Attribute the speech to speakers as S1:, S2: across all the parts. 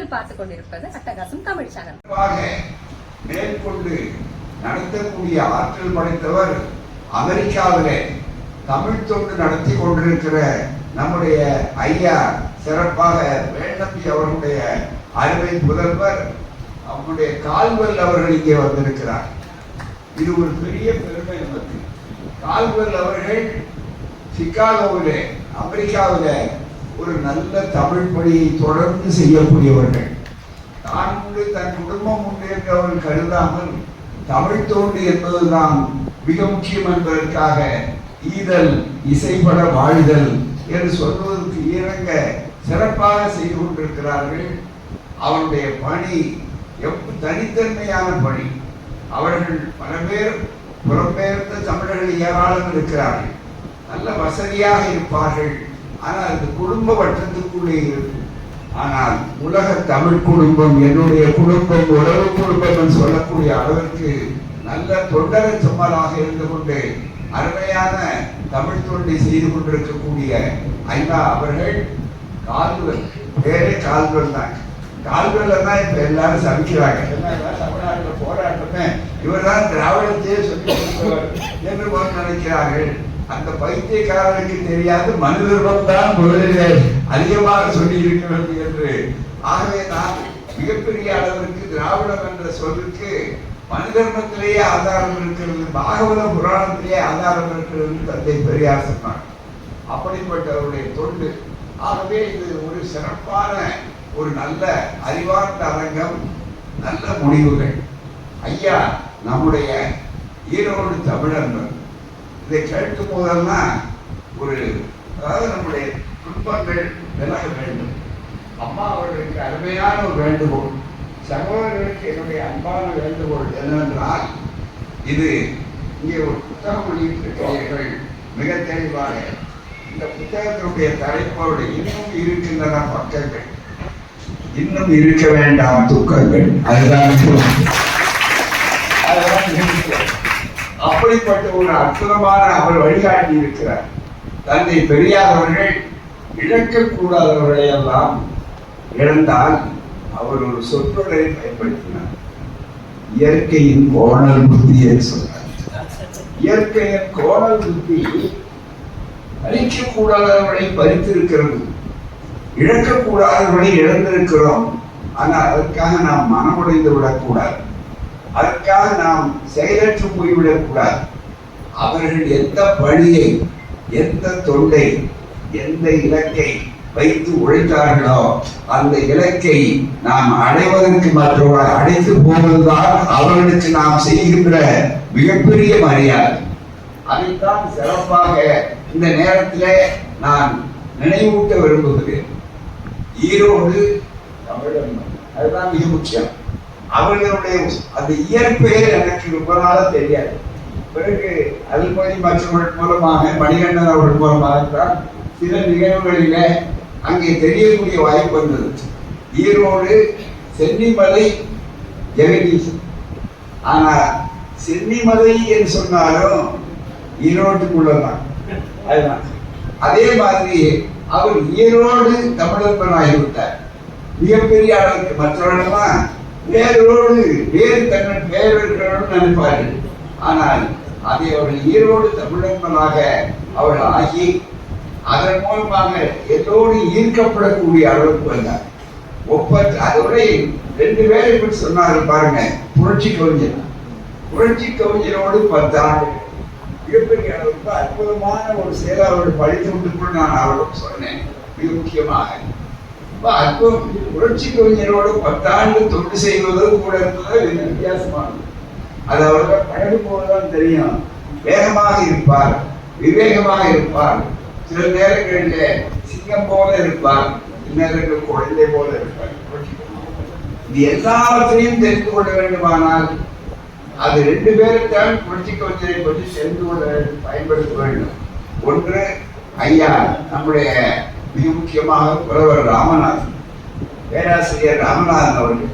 S1: நீங்கள் பார்த்துக் கொண்டிருப்பது அட்டகாசம் தமிழ் சேனல்.
S2: மேற்கொண்டு நடத்தக்கூடிய ஆற்றல் படைத்தவர் அமெரிக்காவிலே தமிழ் தொண்டு நடத்தி கொண்டிருக்கிற நம்முடைய ஐயா சிறப்பாக வேண்டம்பி அவர்களுடைய அருமை புதல்வர் அவருடைய கால்வெல் அவர்கள் இங்கே வந்திருக்கிறார். இது ஒரு பெரிய பெருமை நமக்கு. கால்வெல் அவர்கள் சிகாகோவிலே அமெரிக்காவிலே ஒரு நல்ல தமிழ் பணியை தொடர்ந்து செய்யக்கூடியவர்கள். தான் உண்டு தன் குடும்பம் உண்டு என்று அவர்கள் கருதாமல் தமிழ் தொண்டு என்பதுதான் மிக முக்கியம் என்பதற்காக ஈதல் இசைப்பட வாழ்தல் என்று சொல்வதற்கு இணங்க சிறப்பாக செய்து கொண்டிருக்கிறார்கள். அவருடைய பணி தனித்தன்மையான பணி. அவர்கள் பல பேர் புறம்பெயர்ந்த தமிழர்கள் ஏராளம் இருக்கிறார்கள். நல்ல வசதியாக இருப்பார்கள். ஆனால் அது குடும்ப வட்டத்துக்குள்ளே இருக்கும். ஆனால் உலக தமிழ் குடும்பம் என்னுடைய குடும்பம் உறவு குடும்பம் என்று சொல்லக்கூடிய அளவிற்கு நல்ல தொண்டர சும்மலாக இருந்து கொண்டு அருமையான தமிழ் தொண்டை செய்து கொண்டிருக்கக்கூடிய ஐயா அவர்கள் கால்வெல், பேரே கால்வெல் தான். கால்வெல் தான் இப்ப எல்லாரும் சமைக்கிறாங்க. தமிழ்நாட்டில் போராட்டமே இவர் தான் திராவிடத்தையே சொல்லி கொடுத்தவர் என்று நினைக்கிறார்கள். அந்த பைத்தியக்காரனுக்கு தெரியாது மனிதர்வம் தான் முதலில் அதிகமாக சொல்லி இருக்கிறது என்று. ஆகவே நான் மிகப்பெரிய அளவிற்கு திராவிடம் என்ற சொல்லுக்கு மனிதர்மத்திலேயே ஆதாரம் இருக்கிறது, பாகவத புராணத்திலேயே ஆதாரம் இருக்கிறது தந்தை பெரியார் சொன்னார். அப்படிப்பட்டவருடைய தொண்டு. ஆகவே இது ஒரு சிறப்பான ஒரு நல்ல அறிவார்ந்த அரங்கம், நல்ல முடிவுகள். ஐயா நம்முடைய ஈரோடு தமிழர்கள் இதை கேட்கும் போதெல்லாம் ஒரு அதாவது நம்முடைய துன்பங்கள் விலக வேண்டும். அம்மா அவர்களுக்கு அருமையான ஒரு வேண்டுகோள், சகோதரர்களுக்கு என்னுடைய அன்பான வேண்டுகோள் என்னவென்றால், இது இங்கே ஒரு புத்தகம் வெளியிட்டிருக்கிறீர்கள் மிக தெளிவாக. இந்த புத்தகத்தினுடைய தலைப்போடு இன்னும் இருக்கின்றன பக்கங்கள், இன்னும் இருக்க வேண்டாம் துக்கங்கள். அதுதான் அப்படிப்பட்ட ஒரு அற்புதமான அவர் வழிகாட்டி இருக்கிறார். தந்தை பெரியார் அவர்கள் இழக்கக்கூடாதவர்களை எல்லாம் இழந்தால் அவர் ஒரு சொற்றொடரை பயன்படுத்தினார். இயற்கையின் கோணல் புத்தியை சொன்னார். இயற்கையின் கோணல் புத்தி அழிக்கக்கூடாதவர்களை பறித்திருக்கிறது, இழக்கக்கூடாதவர்களை இழந்திருக்கிறோம். ஆனால் அதற்காக நாம் மனமுடைந்து விடக்கூடாது, அதற்காக நாம் செயலற்று போய்விடக்கூடாது. அவர்கள் எந்த பணியை, எந்த தொண்டை, எந்த இலக்கை வைத்து உழைத்தார்களோ அந்த இலக்கை நாம் அடைவதற்கு மற்றவர்கள் அடைத்து போவதுதான் அவர்களுக்கு நாம் செய்கின்ற மிகப்பெரிய மரியாதை. அதைத்தான் சிறப்பாக இந்த நேரத்திலே நான் நினைவூட்ட விரும்புகிறேன். ஈரோடு தமிழன், அதுதான் மிக முக்கியம். அவர்களுடைய அந்த இயற்பெயர் எனக்கு ரொம்ப நாளாக தெரியாது. பிறகு அல்மொழி மற்றவர்கள் மூலமாக, மணிகண்டன் அவர்கள் மூலமாகத்தான் சில நிகழ்வுகளிலே அங்கே தெரியக்கூடிய வாய்ப்பு வந்தது. ஈரோடு சென்னிமலை ஜெகதீசன். ஆனால் சென்னிமலை என்று சொன்னாலும் ஈரோட்டுக்குள்ளதான். அதுதான். அதே மாதிரி அவர் ஈரோடு தமிழன்பனாகிவிட்டார். மிகப்பெரிய அளவுக்கு மற்றவர்களெல்லாம் வேரோடு வேறு தன்னன் பேரர்களோடு நினைப்பார்கள். ஆனால் அதை அவர்கள் ஈரோடு தமிழன்பனாக அவர்கள் ஆகி அதன் மூலமாக எல்லோடு ஈர்க்கப்படக்கூடிய அளவுக்கு வந்தார். அதோட 2 பேரை பற்றி சொன்னார்கள் பாருங்க. புரட்சி கவிஞர், புரட்சி கவிஞரோடு 10 ஆண்டு மிகப்பெரிய அளவுக்கு அற்புதமான ஒரு செயலை அவர்கள் படித்து விட்டு கூட நான் அவர்களும் சொன்னேன். மிக முக்கியமாக புரட்சி கவிஞரோடு 10 ஆண்டு தொண்டு செய்வது கூட இருந்தது வித்தியாசமானது. அது அவர்கள் பழகும் போதுதான் தெரியும். வேகமாக இருப்பார், விவேகமாக இருப்பார், சில நேரங்களில் சிங்கம் போல இருப்பார், நேரங்கள் குழந்தை போல இருப்பார். இது எல்லாவற்றையும் தெரிந்து கொள்ள வேண்டுமானால் அது 2 பேருத்தான் புரட்சி கவிஞரை பற்றி தெரிந்து கொள்ள பயன்படுத்த வேண்டும். ஒன்று ஐயா நம்முடைய மிக முக்கியமாக புலவர் ராமநாதன், பேராசிரியர் ராமநாதன் அவர்கள்,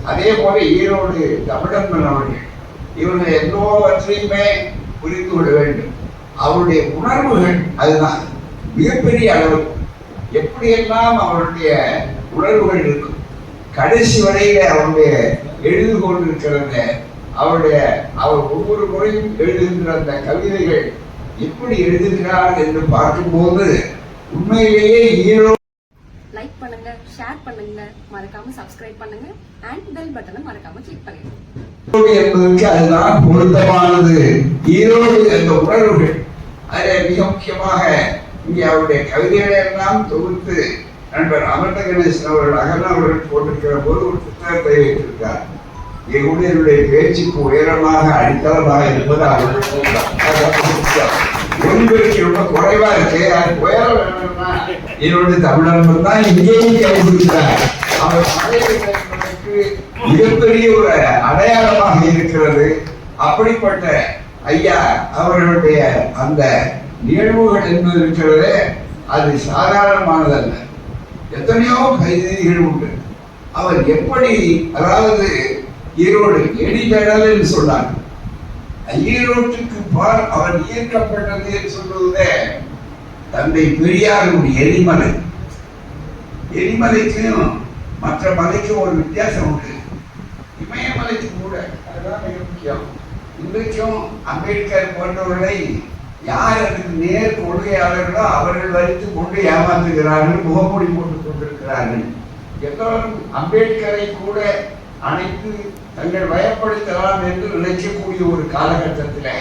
S2: அதே போல ஈரோடு தமிழன்பன் அவர்கள். இவர்கள் எல்லோவற்றையுமே புரிந்து கொள்ள வேண்டும். அவருடைய உணர்வுகள் அதுதான் மிகப்பெரிய அளவு. எப்படியெல்லாம் அவருடைய உணர்வுகள் இருக்கும். கடைசி வரையில அவருடைய எழுது கொண்டிருக்கிறது. அவர் ஒவ்வொரு முறையும் எழுதுகின்ற அந்த கவிதைகள் எப்படி எழுதுகிறார் என்று பார்க்கும்போது உண்மையிலேயே ஈரோ.
S1: லைக் பண்ணுங்க, ஷேர் பண்ணுங்க, மறக்காம சப்ஸ்கிரைப் பண்ணுங்க அண்ட் பெல் பட்டனை மறக்காம கிளிக் பண்ணுங்க.
S2: என்பதற்கு அதுதான் பொருத்தமானது. ஈரோடு என்ற உணர்வுகள் அதில் மிக முக்கியமாக இங்கே அவருடைய கவிதைகளை எல்லாம் தொகுத்து நண்பர் அமிர்த கணேசன் அவர்கள் அகல அவர்கள் போட்டிருக்கிற போது ஒரு புத்தகத்தை வைத்திருக்கார். எங்களுடைய பேச்சுக்கு உயரமாக அடித்தளமாக இருப்பது ஒன்பதுக்கு ரொம்ப குறைவா இருக்கு. அது உயரம் வேணும்னா என்னுடைய தமிழர்கள் தான் இங்கேயும் கைவிடுகிறார். அவர் மலைக்கு மிகப்பெரிய ஒரு அடையாளமாக இருக்கிறது. அப்படிப்பட்ட ஐயா அவர்களுடைய அந்த நிகழ்வுகள் என்பது இருக்கிறது, அது சாதாரணமானதல்ல. எத்தனையோ கைதிகள் உண்டு. அவர் எப்படி, அதாவது ஈரோடு எடிதடல் என்று சொன்னார். ஈரோட்டுக்கு பால் அவர் ஈர்க்கப்பட்டது என்று சொல்வதே தந்தை பெரியாருடைய எரிமலை. எரிமலைக்கும் மற்ற மலைக்கும் ஒரு வித்தியாசம் உண்டு. இமயமலைக்கு கூட அதுதான் மிக முக்கியம். இன்றைக்கும் அம்பேத்கர் போன்றவர்களை யார் அதுக்கு நேர் கொள்கையாளர்களோ அவர்கள் வைத்து கொண்டு ஏமாற்றுகிறார்கள், முகமூடி போட்டுக் கொண்டிருக்கிறார்கள். எல்லோரும் அம்பேத்கரை கூட அனைத்து தங்கள் வயப்படுத்தலாம் என்று நினைக்கக்கூடிய ஒரு காலகட்டத்தில்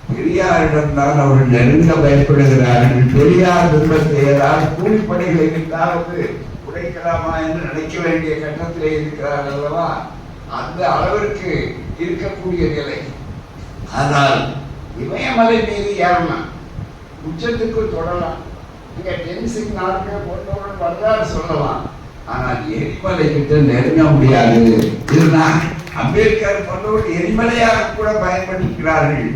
S2: பெரியாரிடம்தான் அவர்கள் நெருங்க பயப்படுகிறார்கள். பெரியார் துன்பத்தை ஏதாவது கூலிப்படைகளை விட்டாவது உடைக்கலாமா என்று நினைக்க வேண்டிய கட்டத்திலே இருக்கிறார்கள் அல்லவா? அந்த அளவிற்கு இருக்கக்கூடிய நிலை. ஆனால் இமயமலை மீது ஏறலாம், உச்சத்துக்கு தொடரலாம், இங்க டென்சிங் நாட்கள் போன்றவர்கள் வரலாறு சொல்லலாம். ஆனால் எரிமலை கிட்ட நெருங்க முடியாது. இதுதான் அம்பேத்கர் போன்றவர்கள் எரிமலையாக கூட பயன்படுத்துகிறார்கள்,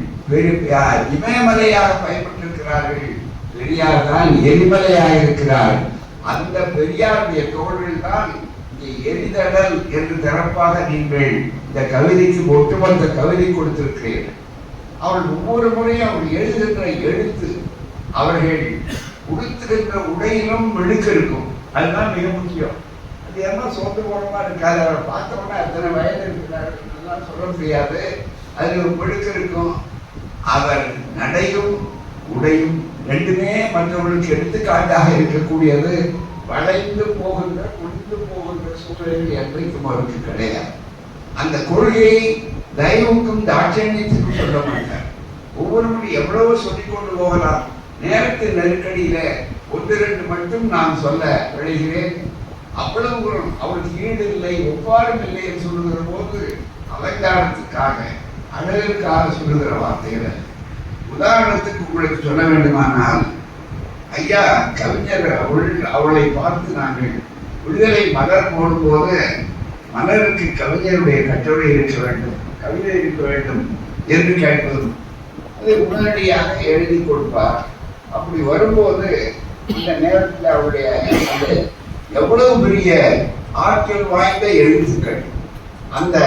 S2: இமயமலையாக பயன்பட்டிருக்கிறார்கள். பெரியார் தான் எரிமலையாக இருக்கிறார். அந்த பெரியாருடைய தோழர்கள் தான் எரிதடல் என்று தரப்பாக நீங்கள் இந்த கவிதைக்கு ஒட்டுமொத்த கவிதை கொடுத்திருக்கிறீர்கள். அவர்கள் ஒவ்வொரு முறையும் அவர் எழுதுகின்ற எழுத்து, அவர்கள் உடுத்துகின்ற உடையிலும் மெழுக்கு இருக்கும். அதுதான் மிக முக்கியம். அது எல்லாம் சொந்த மூலமா இருக்காது. அவரை பார்த்தோம்னா அத்தனை வயது இருக்கிறார்கள் சொல்ல முடியாது. அதில் ஒரு மெழுக்கு இருக்கும். அவர் நடையும் உடையும் ரெண்டுமே மற்றவர்களுக்கு எடுத்துக்காட்டாக இருக்கக்கூடியது. வளைந்து போகின்ற குளிந்து போகின்ற சூழலில் என்றைக்கும் அவருக்கு கிடையாது. அந்த கொள்கையை தயவுக்கும் தாட்சண்யத்துக்கும் சொல்ல மாட்டார். ஒவ்வொரு முறை எவ்வளவு சொல்லிக் கொண்டு போகலாம். நேரத்தின் நெருக்கடியில ஒன்று ரெண்டு மட்டும் நான் சொல்ல விளைகிறேன். அவ்வளவு அவருக்கு ஈடு இல்லை, ஒப்பாரும் இல்லை என்று சொல்லுகிற போது அலங்காரத்துக்காக அழகுக்காக சொல்லுகிற வார்த்தைகள். உதாரணத்துக்கு உங்களுக்கு சொல்ல வேண்டுமானால், ஐயா கவிஞர் அவளை பார்த்து நாங்கள் விடுதலை மலர் போடும்போது மலருக்கு கவிஞருடைய கட்டுரை இருக்க வேண்டும், கவிதை இருக்க வேண்டும் என்று கேட்பதும் அதை உடனடியாக எழுதி கொடுப்பார். அப்படி வரும்போது இந்த நேரத்தில் அவருடைய அந்த எவ்வளவு பெரிய ஆற்றல் வாய்ந்த எழுத்துக்கள், அந்த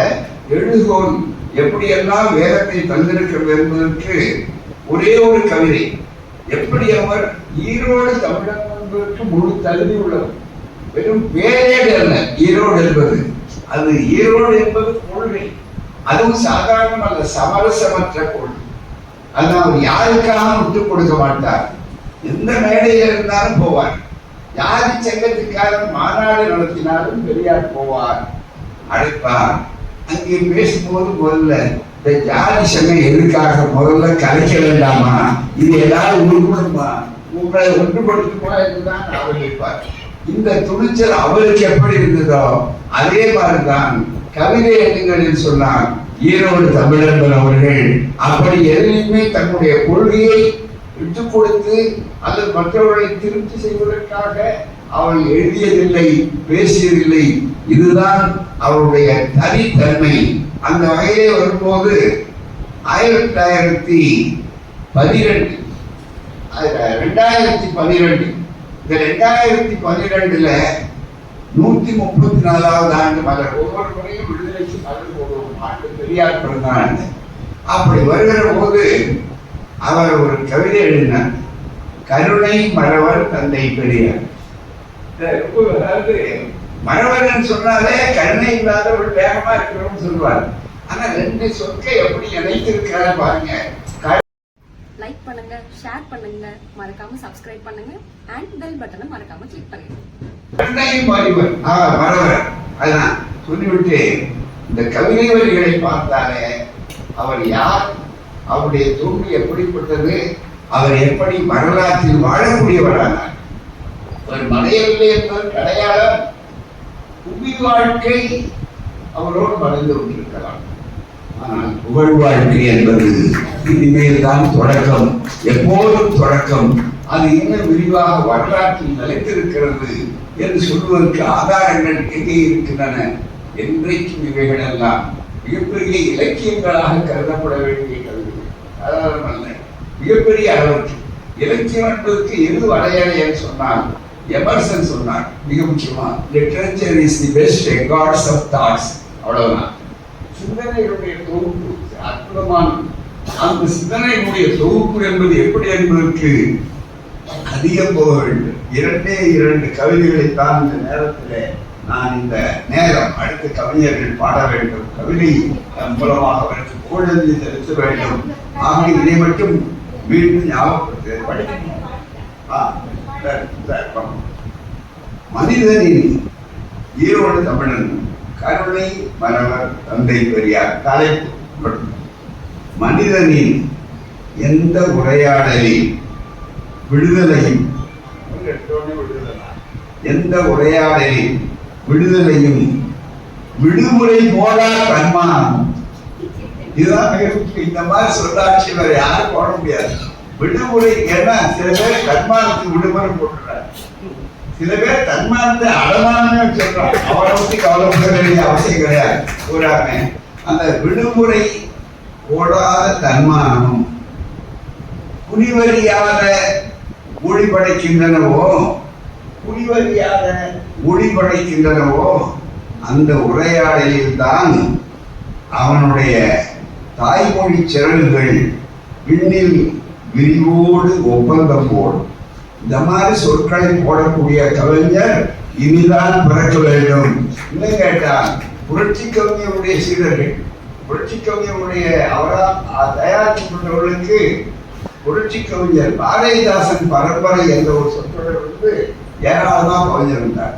S2: எழுதுகோள் எப்படியெல்லாம் வேகத்தை தந்திருக்கிறது என்பதற்கு ஒரே ஒரு கவிதை. எப்படி அவர் ஈரோடு தமிழகம் என்பதற்கு முழு தகுதி உள்ளவர். வெறும் பேரேடு அல்ல ஈரோடு என்பது. அது ஈரோடு என்பது கொள்கை. அதுவும் சாதாரணம் அல்ல, சமரசமற்ற கொள்கை. அது அவர் யாருக்காக விட்டுக் கொடுக்க மாட்டார். எந்த மேடையில் இருந்தாலும் போவார். ஜாதி சங்கத்துக்காக மாநாடு நடத்தினாலும் பெரியார் போவார், அழைப்பார். அங்கே பேசும்போது முதல்ல இந்த ஜாதி சங்கம் எதுக்காக முதல்ல கலைக்க வேண்டாமா, இது ஏதாவது உருப்படுமா, உங்களை ஒன்றுபடுத்துமா என்றுதான் அவர் கேட்பார். இந்த துணிச்சல் அவருக்கு எப்படி இருந்ததோ அதே மாதிரிதான் கவிதை எழுதுங்களில் சொன்னார் ஈரோடு தமிழர்கள் அவர்கள். அப்படி எதிலுமே தன்னுடைய கொள்கையை விட்டுக் கொடுத்து அல்லது மற்றவர்களை திருப்தி செய்வதற்காக அவள் எழுதியதில்லை, பேசியதில்லை. இதுதான் அவருடைய தனித்தன்மை. அந்த வகையிலே வரும்போது 2012 இந்த 2012 134வது ஆண்டு மலர். ஒவ்வொரு முறையும் விடுதலைக்கு மலர் போடுவோம். ஆண்டு பெரியார் பிறந்த ஆண்டு. அப்படி வருகிற போது அவர் ஒரு கவிதை எழுதினார், கருணை மறவர் தந்தை பெரியார். அதாவது மறவரன் சொன்னாலே கருணை இல்லாத ஒரு வேகமா இருக்கிறோம்னு சொல்லுவார். ஆனா ரெண்டு சொற்கை எப்படி இணைத்திருக்கிறாரு பாருங்க.
S1: லைக் பண்ணுங்க, ஷேர் பண்ணுங்க, மறக்காம சப்ஸ்கிரைப் பண்ணுங்க அண்ட் பெல் பட்டனை மறக்காம கிளிக் பண்ணுங்க.
S2: கருணையும் மறவர் அதான் சொல்லிவிட்டு இந்த கவிதை வரிகளை பார்த்தாலே அவர் யார், அவருடைய தோல்வி எப்படிப்பட்டது, அவர் எப்படி வரலாற்றில் வாழக்கூடியவரானார். அவர் மறையவில்லை என்பதற்கு அடையாளம் புவி வாழ்க்கை அவரோடு மறைந்து கொண்டிருக்கலாம். ஆனால் புகழ் வாழ்க்கை என்பது இனிமேல் தான் தொடக்கம், எப்போதும் தொடக்கம். அது இன்னும் விரிவாக வரலாற்றில் நிலைத்திருக்கிறது என்று சொல்வதற்கு ஆதாரங்கள் எங்கே இருக்கின்றன. என்றைக்கும் இவைகள் எல்லாம் மிகப்பெரிய இலக்கியங்களாக கருதப்பட வேண்டிய கல்விகள், சாதாரண அல்ல. மிகப்பெரிய அளவுக்கு இலக்கியம் என்பதற்கு எது வரையறை சொன்னால் எமர்சன் சொன்னார் மிக முக்கியமா, literature is the best records of thoughts. அவ்வளவுதான். சிந்தனைகளுடைய தொகுப்பு அற்புதமான அந்த சிந்தனைகளுடைய தொகுப்பு என்பது எப்படி என்பதற்கு அதிகம் போக வேண்டும். இரண்டே இரண்டு கவிதைகளைத்தான் இந்த நேரத்தில் நான் இந்த நேரம் அடுத்த கவிஞர்கள் பாட வேண்டும். கவிதை மூலமாக அவருக்கு புகழஞ்சலி செலுத்த வேண்டும். ஆக இதை மட்டும் மீண்டும் ஞாபகப்படுத்த மனிதனின் ஈரோடு தமிழன் கருணை மறவர் தந்தை பெரியார் தலைப்பு. மனிதனின் எந்த உரையாடலில் விடுதலையும் எந்த உரையாடலில் விடுதலையும் விடுமுறை போடா தன்மானம். இதுதான் மிக முக்கியம். இந்த மாதிரி சொல்லாட்சி வேற யாரும் போட முடியாது. விடுமுறை ஏன்னா சில பேர் தன்மானத்துக்கு விடுமுறை போட்டுறாங்க, சில பேர் தன்மானத்தை அடமானமே வச்சிருக்காங்க. அவரை பத்தி கவலைப்பட வேண்டிய அவசியம் கிடையாது. கூறாம அந்த விடுமுறை போடாத தன்மானம் புலிவரியாத ஒளி படைக்கின்றனவோ, புலிவரியாத ஒளி படைக்கின்றனவோ அந்த உரையாடலில் தான் அவனுடைய தாய்மொழி சிறகுகள் விண்ணில் விரிவோடு ஒப்பந்தம் போடும். இந்த மாதிரி சொற்களை போடக்கூடிய கவிஞர் இனிதான் பிறக்க வேண்டும். இன்னும் கேட்டால் புரட்சி கவிஞருடைய சீடர்கள், புரட்சி கவிஞருடைய அவரால் தயாரிக்கப்பட்டவர்களுக்கு புரட்சி கவிஞர் பாரதிதாசன் பரம்பரை என்ற ஒரு சொற்றொடர் ஏராளமாக கவிஞர்.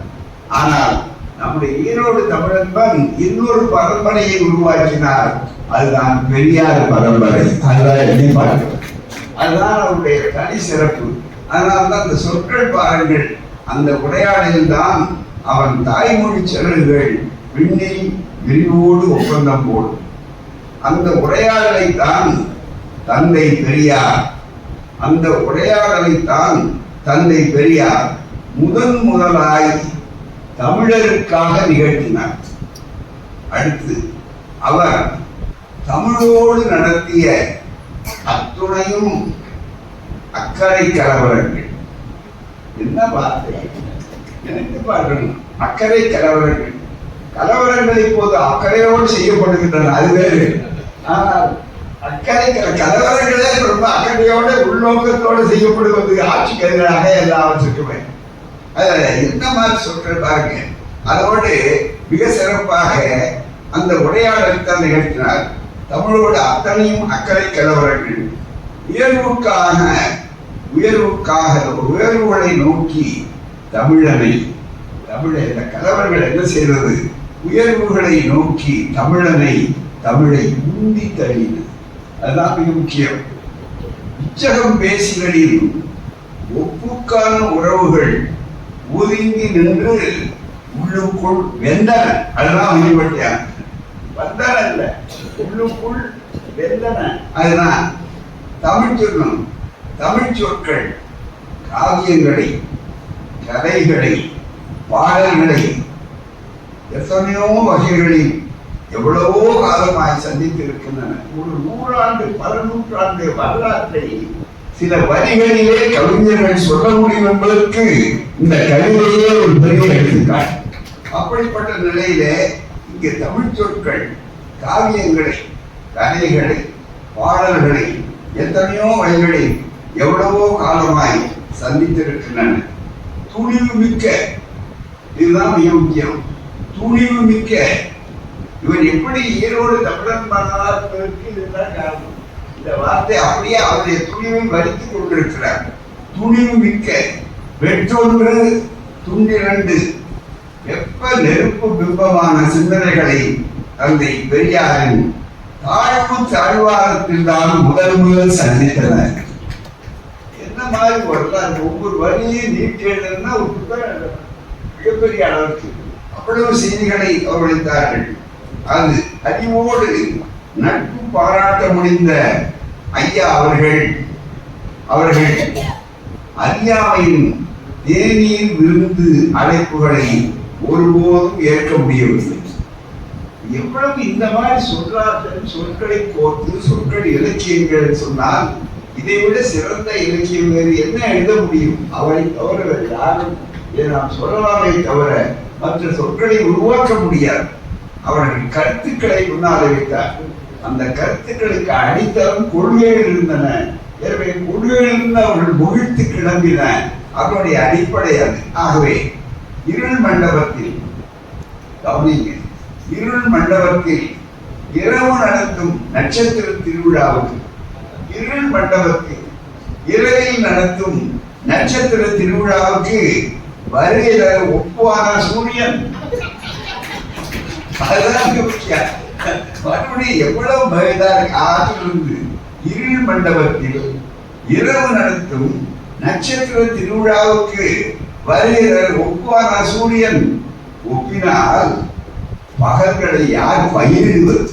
S2: ஆனால் நம்முடைய ஈரோடு தமிழன்பன் இன்னொரு பரம்பரையை உருவாக்கினார். அதுதான் பெரியார் பரம்பரை. அதுதான் எண்ணி பார்க்கிறோம். அதுதான் அவருடைய தனி சிறப்பு. அதனால்தான் அந்த சொற்கள் பாருங்கள். அந்த உரையாடலில் தான் அவன் தாய்மொழி செலவுகள் விண்ணில் விரிவோடு ஒப்பந்தம் போடும். அந்த உரையாடலை தான் தந்தை பெரியார், அந்த உரையாடலை தான் தந்தை பெரியார் முதலாய் தமிழருக்காக நிகழ்த்தினார். அடுத்து அவர் தமிழோடு நடத்திய அத்துணையும் அக்கறை கலவரங்கள். என்ன வார்த்தை நினைத்து பார்க்கணும். அக்கறை கலவரங்கள், கலவரங்கள் இப்போது அக்கறையோடு செய்யப்படுகின்றன, அது வேறு. ஆனால் அக்கறை கலவரங்களே ரொம்ப அக்கறையோட உள்நோக்கத்தோடு செய்யப்படுவது ஆட்சிக்கு எதிராக எல்லாவற்றுக்குமே. என்ன மாதிரி சொல்ற பாருங்க. அதோடு மிக சிறப்பாக அந்த உரையாடலை தான் நிகழ்த்தினார். தமிழோடு அத்தனையும் அக்கறை கலவரங்கள், உயர்வுகளை நோக்கி தமிழனை, இந்த கலவரங்கள் என்ன செய்வது? உயர்வுகளை நோக்கி தமிழை உந்தி தள்ளினது. அதுதான் மிக முக்கியம். இச்சகம் பேசிகளில் ஒப்புக்கான உறவுகள் ஒதுங்கி நின்று உள்ளுக்குள் வெந்தன. அதுதான் வெளிப்பட்டியான் வந்தன இல்ல, உள்ளுக்குள் வெந்தன. அதுதான் தமிழ் சொல்லணும். தமிழ் சொற்கள் காவியங்களை, கதைகளை, பாடல்களை எத்தனையோ வகைகளில் எவ்வளவோ காலமாய் சந்தித்திருக்கின்றன. ஒரு பல நூற்றாண்டு வரலாற்றை சில வரிகளிலே கவிஞர்கள் சொல்ல முடியும் என்பதற்கு இந்த கவிதையே ஒரு பெரிய எடுத்துக்காட்டு. அப்படிப்பட்ட நிலையிலே இங்கே தமிழ் சொற்கள் காவியங்களை, கதைகளை, பாடல்களை எத்தனையோ வழிகளில் எவ்வளவோ காலமாய் சந்தித்திருக்கின்றன. துணிவு மிக்க இதுதான் மிக முக்கியம். துணிவு மிக்க. இவர் எப்படி ஈரோடு தமிழன் மன்னராக இருப்பதற்கு இதுதான் காரணம். இந்த வார்த்தை அப்படியே அவருடைய துணிவை வரித்துக் கொண்டிருக்கிறார். துணிவு மிக்க, வெற்றொன்று துண்டிரண்டு, வெப்ப நெருப்பு பிம்பமான சிந்தனைகளை தந்தை பெரியாரின் தாழ்வு தாழ்வாரத்தில் தான் முதல் சந்தித்தனர். என்ன மாதிரி வரலாறு, ஒவ்வொரு வரியும் நீட்டி எழுதுனா ஒரு புத்தகம் எழுதணும். மிகப்பெரிய அளவுக்கு அவ்வளவு செய்திகளை அவர்களித்தார்கள். அது அறிவோடு நட்பு பாராட்ட முடிந்த ஐயா அவர்கள் அறியாமையின் தேநீர் விருந்து அழைப்புகளை ஒருபோதும் ஏற்க முடியவில்லை. எவ்வளவு இந்த மாதிரி சொற்களை கோர்த்து சொற்கள் இலக்கியங்கள் சொன்னால் இதை விட சிறந்த இலக்கியம் வேறு என்ன எழுத முடியும்? அவரை தவிர வேறு யாரும் இதை நாம் சொல்லலாமே தவிர மற்ற சொற்களை உருவாக்க முடியாது. அவர்கள் கருத்துக்களை முன்னாலே வைத்தார். அந்த கருத்துக்களுக்கு அடித்தளம் கொள்கைகள் இருந்தன. எனவே கொள்கைகளிலிருந்து அவர்கள் முகிழ்த்து கிளம்பின. அவருடைய அடிப்படை அது. ஆகவே இருள் மண்டபத்தில் கவனிங்க, இருள் மண்டபத்தில் இரவு நடத்தும் நட்சத்திர திருவிழாவுக்கு, இருள் மண்டபத்தில் இரவில் நடத்தும் நட்சத்திர திருவிழாவுக்கு வருகிற ஒப்புவான சூரியன். அதுதான் முக்கியம். மறுபடியும் எவ்வளவு மகிழ்ந்தார் ஆற்றிலிருந்து இருள் மண்டபத்தில் இரவு நடத்தும் நட்சத்திர திருவிழாவுக்கு வருகிற ஒப்புவான சூரியன். ஒப்பினால் பகல்களை யார் பயிரிடுவது?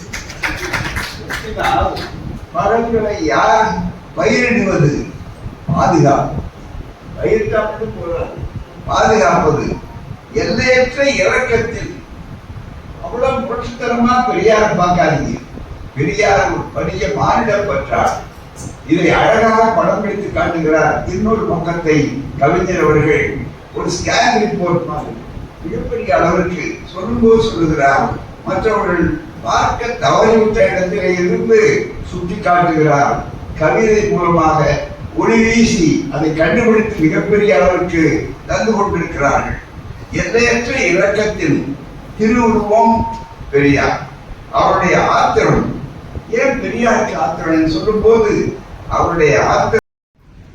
S2: பகல்களை யார் பயிரிடுவது? பாதுகாப்பு. பயிர்காப்பு போறாது, பாதுகாப்பது. எல்லையற்ற இரக்கத்தில் அவ்வளவு புரட்சித்தரமா பெரியார் பார்க்காதீங்க. பெரியார் ஒரு பெரிய மானிட பற்றார். இதை அழகாக படம் பிடித்து காட்டுகிறார். இன்னொரு பக்கத்தை கவிஞர் அவர்கள் ஒரு ஸ்கேன் ரிப்போர்ட் மாதிரி மிகப்பெரிய அளவிற்கு சொல்லும்போது சொல்லுகிறார். மற்றவர்கள் பார்க்க தவறிவிட்ட இடத்திலே இருந்து சுட்டி காட்டுகிறார். கவிதை மூலமாக ஒளி வீசி அதை கண்டுபிடித்து மிகப்பெரிய அளவிற்கு தந்து கொண்டிருக்கிறார்கள். எல்லையற்ற இரக்கத்தின் திருவுருவம் பெரியார். அவருடைய ஆத்திரம். ஏன் பெரியாருக்கு ஆத்திரம் சொல்லும் போது அவருடைய ஆத்திரம்.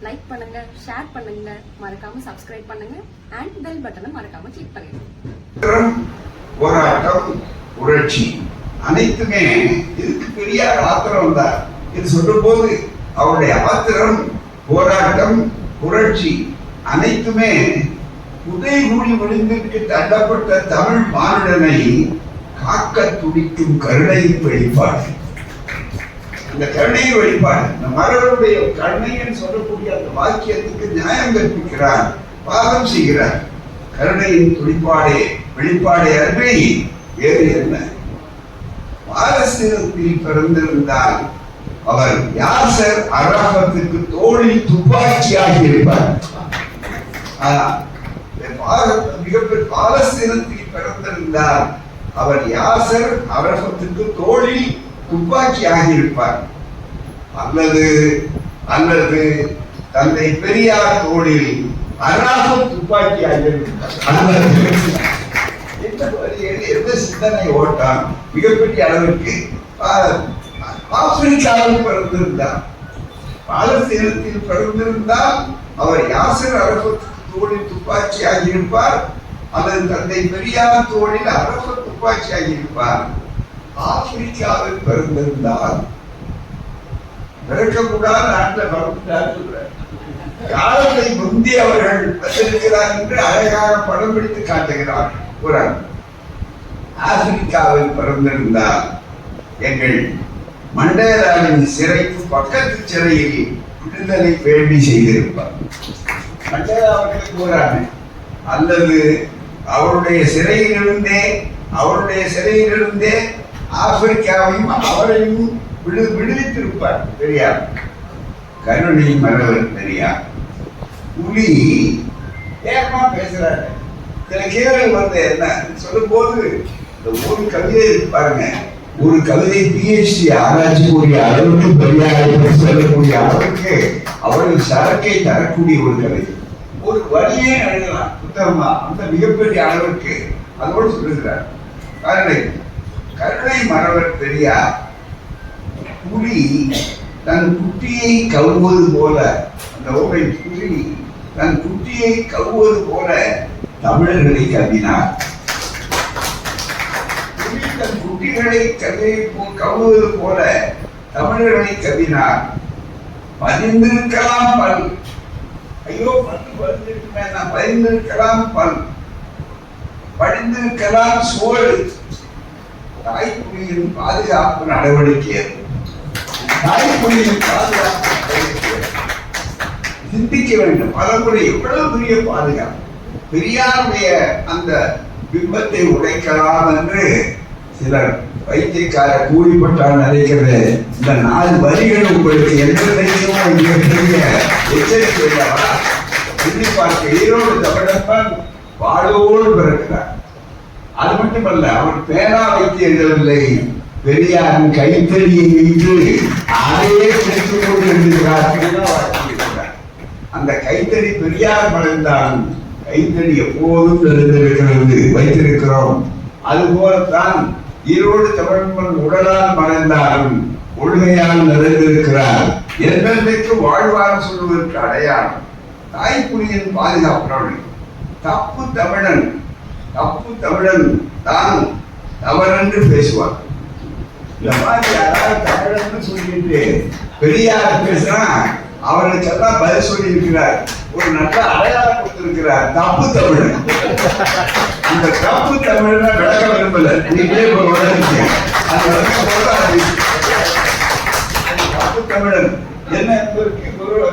S1: லைக் பண்ணுங்க, ஷேர் பண்ணுங்க, மறக்காம சப்ஸ்கிரைப் பண்ணுங்க அண்ட் பெல் பட்டனை மறக்காம கிளிக் பண்ணுங்க.
S2: போராட்டம், புரட்சி அனைத்துமே இதுக்கு பெரியார் ஆத்திரம் தான். இது சொல்லும் போது அவருடைய ஆத்திரம், போராட்டம், புரட்சி அனைத்துமே புதைகுழி விழுந்திற்கு தள்ளப்பட்ட தமிழ் மானுடனை காக்க துடிக்கும் கருணையின் வெளிப்பாடு. அந்த கருணையின் வெளிப்பாடு, இந்த மரபுடைய கருணைன்னு சொல்லக்கூடிய அந்த வாக்கியத்துக்கு நியாயம் கற்பிக்கிறார், பாதம் செய்கிறார். கருணையின் துடிப்பாடே வெளிப்பாடே அன்றி வேறு என்ன? பாலஸ்தீனத்தில் பிறந்திருந்தால் அவர் யாசர் அரஃபத்துக்கு தோளில் துப்பாக்கியாகி இருப்பார். மிகப்பெரிய பாலஸ்தீனத்தில் பிறந்திருந்தால் அவர் யாசர் அரஃபத்துக்கு தோளில் துப்பாக்கி ஆகியிருப்பார். அல்லது தந்தை பெரியார் தோளில் அரஃபத் துப்பாக்கி ஆகியிருப்பார். எந்த சிந்தனை ஓட்டம் மிகப்பெரிய அளவிற்கு. ஆப்பிரிக்காவில் பிறந்திருந்தார், பாலஸ்தீனத்தில் பிறந்திருந்தால் அவர் யாசர் அரஃபத்துக்கு தோளில் துப்பாக்கி ஆகியிருப்பார். அல்லது தந்தை பெரியார் தோளில் அரஃபத் துப்பாக்கி ஆகியிருப்பார். ஆப்பிரிக்காவில் பிறந்திருந்தால் பிறக்கக்கூடாத நாட்டில் பிறந்தார் சொல்றார். காலத்தை முந்தி அவர்கள் வந்திருக்கிறார் என்று அழகாக படம் பிடித்து காட்டுகிறார். ஆப்பிரிக்காவில் பிறந்திருந்தால் எங்கள் மண்டேலாவின் சிறைக்கு பக்கத்து சிறையில் விடுதலை வேள்வி செய்திருப்பார். மண்டேலா அவர்களுக்கு கூறாங்க. அல்லது அவருடைய சிறையிலிருந்தே ஆப்பிரிக்காவையும் அவரையும் விடுவித்திருப்பார் பெரியார். கருணை மறவர் பெரியார். புலி ஏமா பேசுறாரு. சில கேள்வி வந்து என்ன சொல்லும் போது இந்த ஒரு கவிதை பாருங்க, ஒரு கவிதை PhD ஆராய்ச்சிக்குரிய அளவுக்கு பெரியாரை சொல்லக்கூடிய அளவுக்கு அவர்கள் சரக்கை தரக்கூடிய ஒரு கவிதை. ஒரு வழியே எழுதலாம் புத்தகமா, அந்த மிகப்பெரிய அளவிற்கு அதோடு சொல்லுகிறார். கருணை மறவர் பெரியார் புலி தன் குட்டியை கவ்வது போல, அந்த ஓமை புலி தன் குட்டியை கவ்வது போல தமிழர்களை கவ்வினார். புலி தன் குட்டிகளை கவ்வது போல தமிழர்களை கவ்வினார். பதிந்திருக்கலாம் பல், ஐயோ பல் பதிந்திருக்குமே, நான் பதிந்திருக்கலாம் பல், படிந்திருக்கலாம் சோறு. தாய்ப்புலியின் பாதுகாப்பு நடவடிக்கை, தாய்ப்புலியின் பாதுகாப்பு நடவடிக்கை சிந்திக்க வேண்டும். பலமுறை எவ்வளவு பெரிய பாதுகாப்பு, பெரியாருடைய அந்த பிம்பத்தை உடைக்கலாம் என்று சிலர் வைத்தியக்கார கூலிப்பட்டால் நினைக்கிறது. இந்த 4 வரிகள் உங்களுக்கு எந்தெந்தையும் மிகப்பெரிய எச்சரிக்கை இல்லவா? எண்ணி பார்க்க ஈரோடு தமிழப்பன் வாழோடு பிறக்கிறார். அது மட்டுமல்ல, அவர் பேரா வைத்து எழுதவில்லை, பெரியாரின் கைத்தறியை வைத்து அதையே பிடித்துக் கொண்டு எழுதுகிறார். அந்த கைத்தறி பெரியார் மறைந்தான், கைத்தறி எப்போதும் எழுந்திருக்கிறது, வைத்திருக்கிறோம். அதுபோலத்தான் ஈரோடு தமிழன் உடலால் மறைந்தாலும் கொள்கையால் நிறைந்திருக்கிறார். என்றென்றைக்கு வாழ்வார் சொல்வதற்கு அடையாளம் தாய்ப்புலியின் பாதுகாப்பு. தப்பு தமிழன், தப்பு தமிழன் தான் தவறென்று பேசுவார். இந்த மாதிரி யாராவது தமிழன் சொல்லிட்டு பெரியார் பேசினா அவர்களுக்கெல்லாம் பதில் சொல்லி இருக்கிறார், ஒரு நல்ல அடையாளம் கொடுத்திருக்கிறார், தப்பு தமிழன். அந்த தப்பு தமிழனை விளக்க விரும்பல, நீங்களே அந்த தப்பு தமிழன் என்ன என்பதற்கு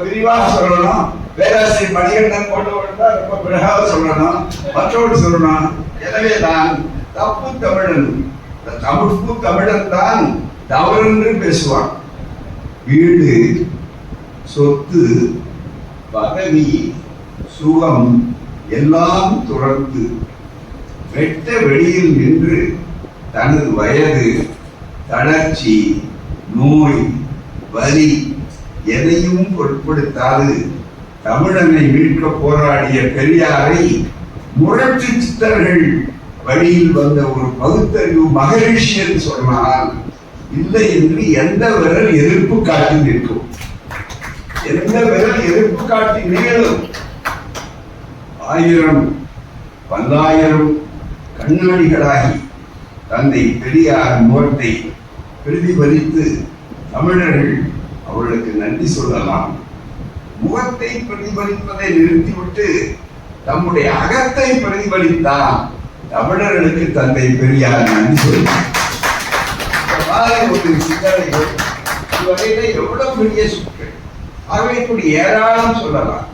S2: விரிவாக சொல்லணும். பேராசிரியர் மணிகண்டன் போன்றவர்கள் ரொம்ப பிறகாக சொல்லணும், மற்றோடு சொல்லணும். எனவே நான் தப்பு தமிழன், தப்பு தமிழன் தான் தவறென்று பேசுவான். வீடு, சொத்து, பதவி, சுகம் எல்லாம் துறந்து வெட்ட வெளியில் நின்று தனது வயது, தளர்ச்சி, நோய், வலி எதையும் பொருட்படுத்தாது தமிழனை மீட்க போராடிய பெரியாரை முரட்டு சித்தர்கள் வழியில் வந்த ஒரு பகுத்தறிவு மகரிஷி என்று சொன்னால் இல்லை என்று எந்த விரல் எதிர்ப்பு காட்டி நிற்கும், எந்த விரல் எதிர்ப்பு காட்டி நிகழும். 1000 பல்லாயிரம் கண்ணாடிகளாகி தந்தை பெரியார் முகத்தை பிரதிபலித்து தமிழர்கள் அவர்களுக்கு நன்றி சொல்லலாம். முகத்தை பிரதிபலிப்பதை நிறுத்திவிட்டு தம்முடைய அகத்தை பிரதிபலித்தால் தமிழர்களுக்கு தந்தை பெரியார் நன்றி சொல்லலாம். சிந்தனைகள் இதுவரையில எவ்வளவு பெரிய சொற்கள், ஆகவே இப்படி ஏராளம் சொல்லலாம்.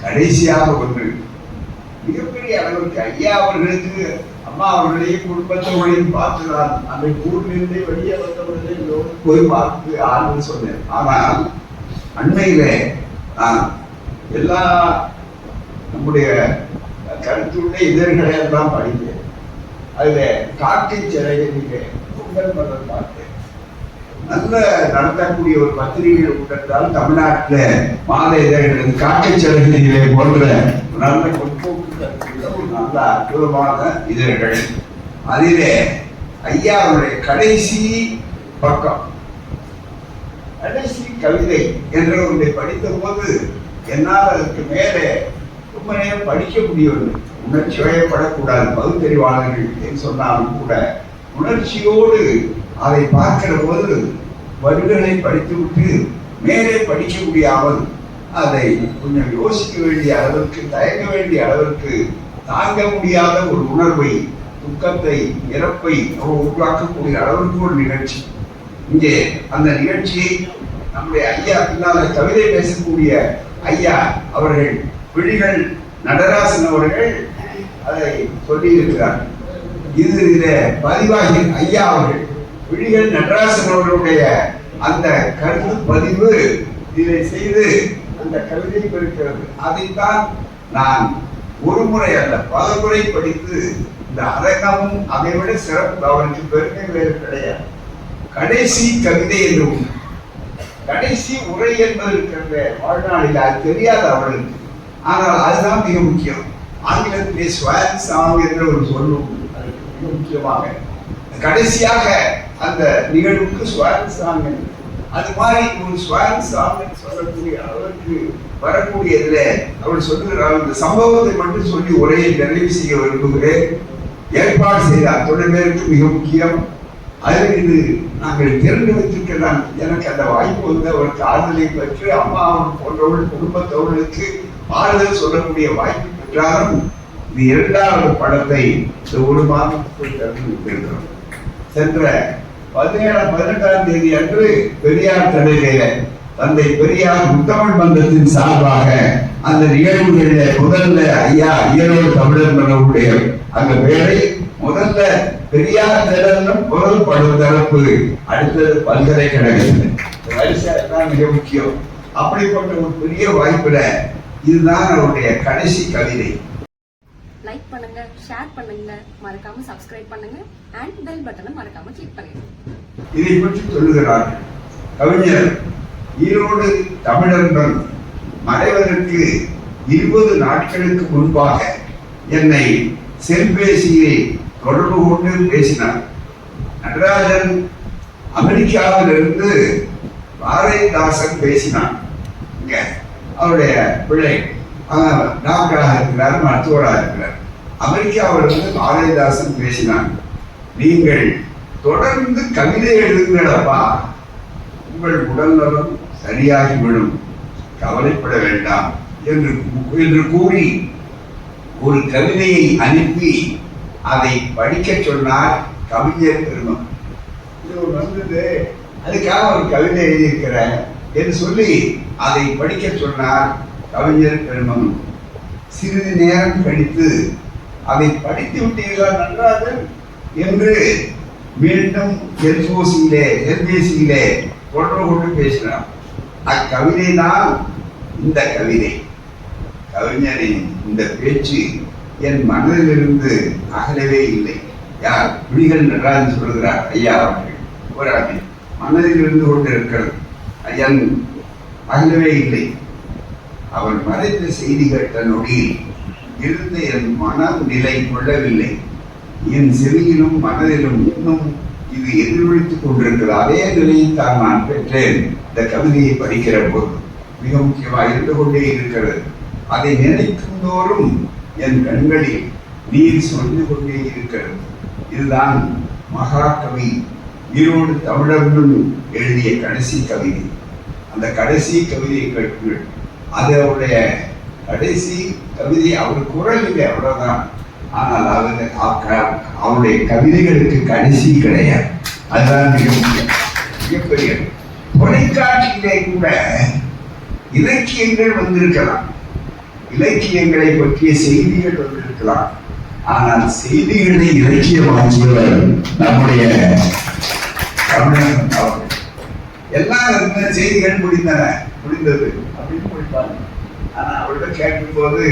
S2: கடைசியாக ஒன்று மிகப்பெரிய அளவிற்கு ஐயா அவர்களுக்கு அம்மா அவர்களையும் குடும்பத்தோடையும் பார்த்துதான் அந்த ஊரிலிருந்தே வெளியே வந்தவர்களே போய் பார்த்து ஆறுன்னு சொன்னேன். ஆனால் அண்மையில நான் எல்லா நம்முடைய கருத்துள்ள இதழ்களை எல்லாம் படித்தேன். அதுல காக்கை சிறையை பொங்கல் மலர் பார்த்தேன். நல்ல நடத்தக்கூடிய ஒரு பத்திரிகை கூட்டத்தால் தமிழ்நாட்டில் மாத இதழ்கள் காக்கை சிறைகளிலே போன்ற நல்ல பொற்போக்கு கருத்துள்ள ஒரு நல்ல அற்புதமான இதழ்கள். அதிலே ஐயாவுடைய கடைசி பக்கம், கடைசி கவிதை என்ற ஒன்றை படித்த போது என்னால் அதற்கு மேலே ரொம்ப நேரம் படிக்க முடியவில்லை. உணர்ச்சி வயப்படக்கூடாது பகுத்தறிவாளர்கள் என்று சொன்னாலும் கூட உணர்ச்சியோடு அதை பார்க்கிற போது வரிகளை படித்துவிட்டு மேலே படிக்க முடியாமல் அதை கொஞ்சம் யோசிக்க வேண்டிய அளவிற்கு, தயங்க வேண்டிய அளவிற்கு தாங்க முடியாத ஒரு உணர்வை, துக்கத்தை, இறப்பை உருவாக்கக்கூடிய அளவிற்கு ஒரு நிகழ்ச்சி. இங்கே அந்த நிகழ்ச்சியை நம்முடைய ஐயா பின்னால கவிதை பேசக்கூடிய ஐயா அவர்கள், விழிகள் நடராசன் அவர்கள் அதை சொல்லி இருக்கிறார். இதில் பதிவாகி ஐயா அவர்கள் விழிகள் நடராசன் அவர்களுடைய அந்த கருத்து பதிவு இதை செய்து அந்த கவிதை இருக்கிறது. அதைத்தான் நான் ஒரு முறை அல்ல பல முறை படித்து இந்த அரங்கமும் அதை விட சிறப்பு, அவருக்கு பெருமை வேறு கிடையாது. கடைசி கவிதை என்றும் கடைசி உரை என்பது இருக்கிற வாழ்நாளில் அது தெரியாது அவர்களுக்கு. ஆனால் அதுதான் மிக முக்கியம். ஆங்கிலத்திலே ஸ்வான் சாங் என்ற ஒரு சொல் உண்டு. அது மிக முக்கியமாக கடைசியாக அந்த நிகழ்வுக்கு ஸ்வான் சாங் என்று அது மாதிரி ஒரு ஸ்வான் சாங் சொல்லக்கூடிய அளவுக்கு வரக்கூடியதுல அவர் சொல்லுகிறார். இந்த சம்பவத்தை மட்டும் சொல்லி உரையை நிறைவு செய்ய விரும்புகிறேன். ஏற்பாடு செய்தார் தொடர்பேருக்கு மிக முக்கியம். அதில் இது நாங்கள் திறந்து வைத்திருக்கலாம். எனக்கு அந்த வாய்ப்பு வந்து அவருக்கு ஆறுதலை பெற்று அம்மா போன்றவர்கள் குடும்பத்தவர்களுக்கு ஆறுதல் சொல்லக்கூடிய வாய்ப்பு பெற்றாலும் இது இரண்டாவது படத்தை இந்த ஒரு மாதத்துக்குள் திறந்து வைத்திருக்கிறோம். சென்ற 18ஆம் தேதி அன்று பெரியார் தலைமையில தந்தை பெரியார் முத்தமிழ் மன்றத்தின் சார்பாக அந்த நிகழ்வுகளில முதல்ல ஐயா ஈரோடு தமிழர் மன்றவுடைய அந்த பெயரை முதல்ல பெரியார் திறனும் முதல் படம் தரப்பு, அடுத்தது பல்கலைக்கழகத்தில் வரிசைதான் மிக முக்கியம். அப்படிப்பட்ட ஒரு பெரிய வாய்ப்புல இதுதான் அவருடைய கடைசி கவிதை.
S1: லைக் பண்ணுங்க, ஷேர் பண்ணுங்க, மறக்காம சப்ஸ்கிரைப் பண்ணுங்க அண்ட் பெல் பட்டனை மறக்காம கிளிக் பண்ணுங்க.
S2: இதை பற்றி சொல்லுகிறார் கவிஞர். ஈரோடு தமிழர்கள் மறைவதற்கு 20 நாட்களுக்கு முன்பாக என்னை செல்பேசியை தொடர்பு கொண்டு பேசினார். நடராஜன் அமெரிக்காவிலிருந்து பாரதிதாசன் பேசினார். இங்க அவருடைய பிள்ளை டாக்டராக இருக்கிறார், மருத்துவராக இருக்கிறார். அமெரிக்காவிலிருந்து பாரதிதாசன் பேசினார். நீங்கள் தொடர்ந்து கவிதை எழுதுங்களப்பா, உங்கள் உடல்நலம் சரியாகிவிடும், கவலைப்பட வேண்டாம் என்று கூறி ஒரு கவிதையை அனுப்பி அதை படிக்க சொன்னார் கவிஞர் பெருமன். இது வந்தது அதுக்காக ஒரு கவிதை எழுதியிருக்கிறேன் என்று சொல்லி அதை படிக்க சொன்னார் கவிஞர் பெருமன். சிறிது நேரம் கழித்து அதை படித்து விட்டீர்களா நன்றாக என்று மீண்டும் எல்பேசியிலே தொடர்பு கொண்டு பேசினார். அக்கவிதை தான் இந்த கவிதை. கவிஞரின் இந்த பேச்சு என் மனதிலிருந்து அகலவே இல்லை. யார் விழிகள் நடராஜன் சொல்கிறார் ஐயா அவர்கள் போராடி மனதிலிருந்து கொண்டிருக்கிறது, ஐயன் அகலவே இல்லை. அவர் மறைத்த செய்தி கேட்ட நொடியில் இருந்த என் மனம் நிலை கொள்ளவில்லை. என் செவியிலும் மனதிலும் இன்னும் இது எதிரொலித்துக் கொண்டிருக்கிறது. அதே நிலையில் தான் நான் பெற்றேன். இந்த கவிதையை படிக்கிற போது மிக முக்கியமாக இருந்து கொண்டே இருக்கிறது. அதை நினைக்கும் தோறும் என் கண்களில் நீர் சொல்லி கொண்டே இருக்கிறது. இதுதான் மகாகவி ஈரோடு தமிழர்கள் எழுதிய கடைசி கவிதை. அந்த கடைசி கவிதையை கேட்கு. அது அவருடைய கடைசி கவிதை. அவர் குரல் இல்லை, அவ்வளவுதான். ஆனால் அவருடைய கவிதைகளுக்கு கடைசி கிடையாது. அதுதான் மிக முக்கியம், மிகப்பெரிய. தொலைக்காட்சியிலே கூட இலக்கியங்கள் வந்திருக்கலாம், இலக்கியங்களை பற்றிய செய்திகள் வந்திருக்கலாம். ஆனால் செய்திகளை இலக்கியமாக்கியவர் நம்முடைய தமிழன் அவர்கள். எல்லாம் செய்திகள் முடிந்தது அப்படின்னு முடிப்பாங்க. ஆனா அவர்கிட்ட கேட்கும் போது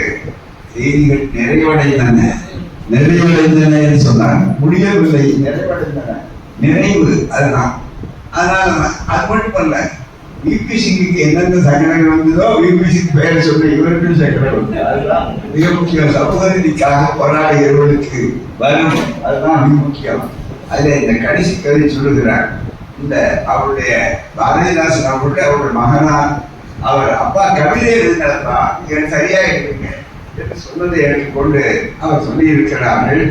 S2: செய்திகள் நிறைவடைந்தன என்று சொன்னாங்க. முடியவில்லை, நிறைவடைந்தன. நிறைவு அதுதான். அதனால அது மட்டும் அல்ல, விபிசிக்கு எந்தெந்த சங்கடங்கள் வந்ததோ விபிசிக்கு பெயரை சொன்ன இவருக்கும் சங்கடம் வந்து அதுதான் மிக முக்கியம். சமூக நீதிக்காக போராடியவர்களுக்கு வரும், அதுதான் மிக முக்கியம். அதுல இந்த கடைசி கவிதை சொல்லுகிறார். இந்த அவருடைய பாரதிதாசன் அவருடைய மகனார் அவர் அப்பா கவிதை எழுதினப்பா எனக்கு சரியா இருக்குங்க என்று சொன்னதை எடுத்துக்கொண்டு அவர் சொல்லி இருக்கிறார்கள்.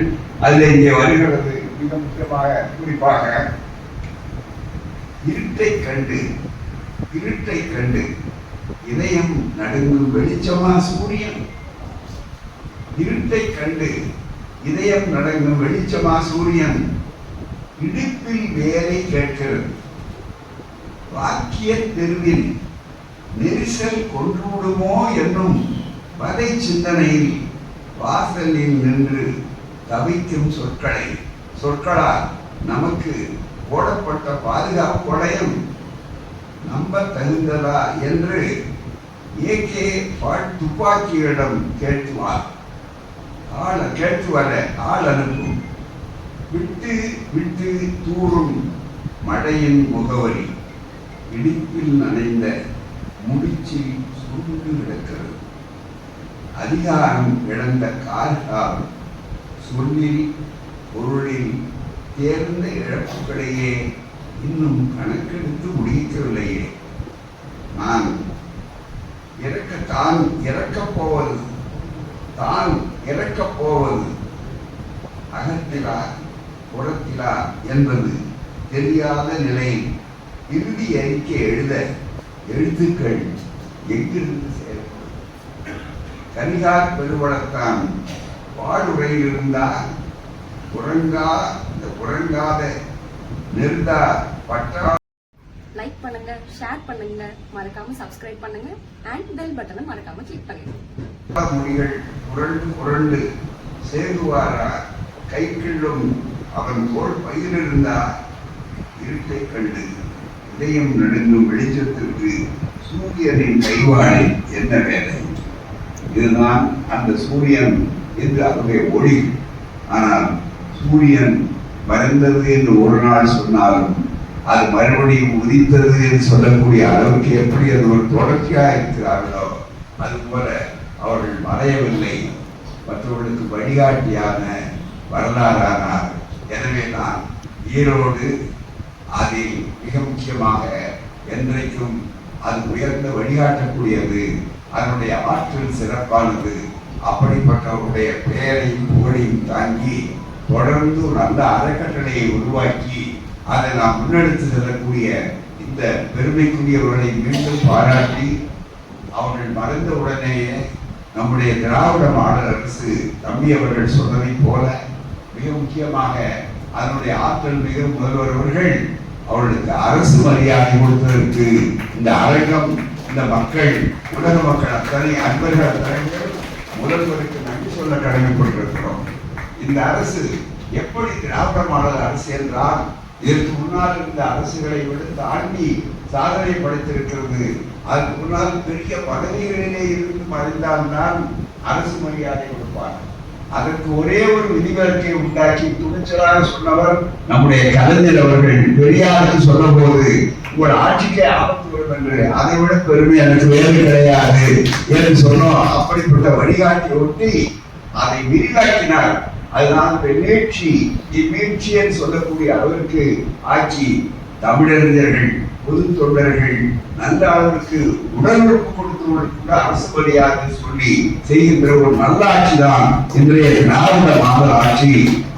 S2: அதுல இங்கே வருகிறது மிக முக்கியமாக குறிப்பாக இருட்டை கண்டு இதயம் நடுங்கும் வெளிச்சமா சூரியன். இருட்டை கண்டு இதயம் நடுங்கும் வெளிச்சமா சூரியன். இடுப்பில் வேலை கேட்கிறது. வாக்கிய தெருவில் நெரிசல் கொன்றுவிடுமோ என்னும் வதை சிந்தனையில் வாசலில் நின்று தவிக்கும் சொற்களால் நமக்கு போடப்பட்ட பாதுகாப்பு கொடையம் நம்ப தகுந்ததா என்று ஏகே துப்பாக்கியிடம் கேட்டு வர ஆள் அனுப்பும். விட்டு விட்டு தூறும் மழையின் முகவரி இடிப்பில் நனைந்த முடிச்சில் சுருண்டு கிடக்கிறது. அதிகாரம் இழந்த கால்கால் சொல்லில் பொருளில் தேர்ந்த இழப்புகளையே இன்னும் கணக்கெடுத்து முடிக்கவில்லையே. நான் இறக்கப் போவது அகத்திலா புறத்திலா என்பது தெரியாத நிலையில் இறுதி அறிக்கை எழுத எழுத்துக்கள் எங்கிருந்து செயல்படும்? கரிகார் பெருவளத்தான் பாடுரையில் இருந்தால் உறங்காத நிறுத்தா பட்டா.
S1: லைக் பண்ணுங்க, ஷேர் பண்ணுங்க, மறக்காம சப்ஸ்கிரைப் பண்ணுங்க அண்ட் பெல் பட்டனை மறக்காம கிளிக் பண்ணுங்க.
S2: மொழிகள் புரண்டு சேருவாரா கைக்கிள்ளும் அவன் போல் பயிரிருந்தா இருட்டை கண்டு இதயம் நடுங்கும் வெளிச்சத்திற்கு சூரியனின் கைவாழை என்ன வேலை? இதுதான் அந்த சூரியன் என்று அவருடைய ஒளி. ஆனால் சூரியன் மறைந்தது என்று ஒரு நாள் சொன்னாலும் அது மறுபடியும் உதித்தது என்று சொல்லக்கூடிய அளவுக்கு எப்படி அது ஒரு தொடர்ச்சியாக இருக்கிறார்களோ அதுபோல அவர்கள் மறையவில்லை, மற்றவர்களுக்கு வழிகாட்டியான வரலாறானார். எனவே நான் ஈரோடு அதில் மிக முக்கியமாக என்றைக்கும் அது உயர்ந்த வழிகாட்டக்கூடியது, அதனுடைய ஆற்றல் சிறப்பானது. அப்படிப்பட்டவருடைய பெயரையும் புகழையும் தாங்கி தொடர்ந்து நல்ல அறக்கட்டளையை உருவாக்கி அதை நாம் முன்னெடுத்து செல்லக்கூடிய இந்த பெருமைக்குரியவர்களை மீண்டும் பாராட்டி அவர்கள் மறைந்த உடனேயே நம்முடைய திராவிட மாடல் அரசு தம்பி அவர்கள் சொன்னதை போல மிக முக்கியமாக அதனுடைய ஆற்றல் மிக முதல்வர் அவர்கள் அவர்களுக்கு அரசு மரியாதை கொடுப்பதற்கு இந்த அரங்கம், இந்த மக்கள், உலக மக்கள் அத்தனை அன்பர்கள் அத்தனை முதல்வருக்கு நன்றி சொல்ல கடமைப்பட்டிருக்கிறோம். இந்த அரசு எப்படி திராவிட மாடல் அரசு என்றால் இதற்கு முன்னால் இருந்த அரசுகளை விட தாண்டி சாதனை படைத்திருக்கிறது. அதுக்கு முன்னால் பெரிய பதவிகளிலே இருந்து மறைந்தால்தான் அரசு மரியாதை கொடுப்பார். அதற்கு ஒரே ஒரு விதிவிலக்கை உண்டாக்கி துணிச்சலாக சொன்னவர் நம்முடைய கலைஞர் அவர்கள். பெரியாருக்கு சொன்ன போது உங்கள் ஆட்சிக்கே ஆபத்து வரும் என்று, அதை விட பெருமை எனக்கு வேறு கிடையாது என்று சொன்னோம். அப்படிப்பட்ட வழிகாட்டி ஒட்டி அதை விரிவாக்கினார். அதுதான் மீட்சி. இம்மீட்சி என்று சொல்லக்கூடிய அளவிற்கு ஆட்சி தமிழறிஞர்கள், பொது தொண்டர்கள் நல்ல அளவிற்கு உடல் உறுப்பு கொடுத்தவர்களுக்கு கூட அரசு மரியாதை சொல்லி செய்கின்ற ஒரு நல்ல ஆட்சி தான் இன்றைய திராவிட மாடல் ஆட்சி.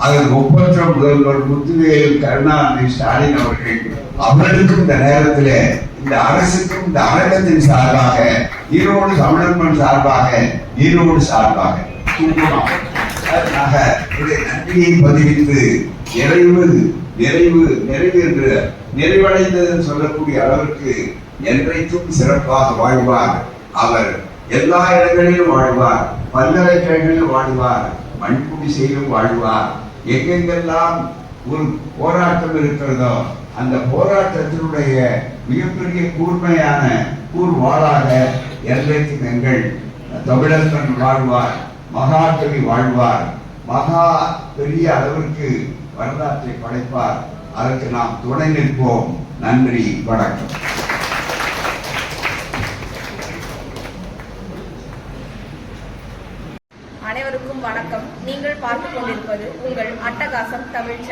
S2: அதன் ஒப்பற்ற முதல்வர் முத்துவேல் கருணாநிதி ஸ்டாலின் அவர்கள். அவர்களுக்கும் இந்த நேரத்தில் இந்த அரசுக்கும் இந்த அரங்கத்தின் சார்பாக, ஈரோடு தமிழர்மன் சார்பாக, ஈரோடு சார்பாக இதை நன்றியை பதிவித்து நிறைவு என்று நிறைவடைந்தது சொல்லக்கூடிய அளவிற்கு என்றைக்கும் சிறப்பாக வாழ்வார். அவர் எல்லா இடங்களிலும் வாழ்வார், பல்கலைக்கழகங்களிலும் வாழ்வார், மண்குடிசையிலும் வாழ்வார். எங்கெங்கெல்லாம் ஒரு போராட்டம் இருக்கிறதோ அந்த போராட்டத்தினுடைய மிகப்பெரிய கூர்மையான கூர்வாளாக என்றைக்கும் எங்கள் தமிழர்கள் வாழ்வார், மகாகவி வாழ்வார், மகா பெரிய அளவிற்கு வரலாற்றை படைப்பார். அதற்கு நாம் துணை நிற்போம். நன்றி, வணக்கம்.
S3: அனைவருக்கும் வணக்கம். நீங்கள் பார்த்துக் கொண்டிருப்பது உங்கள் அட்டகாசம் தமிழ்.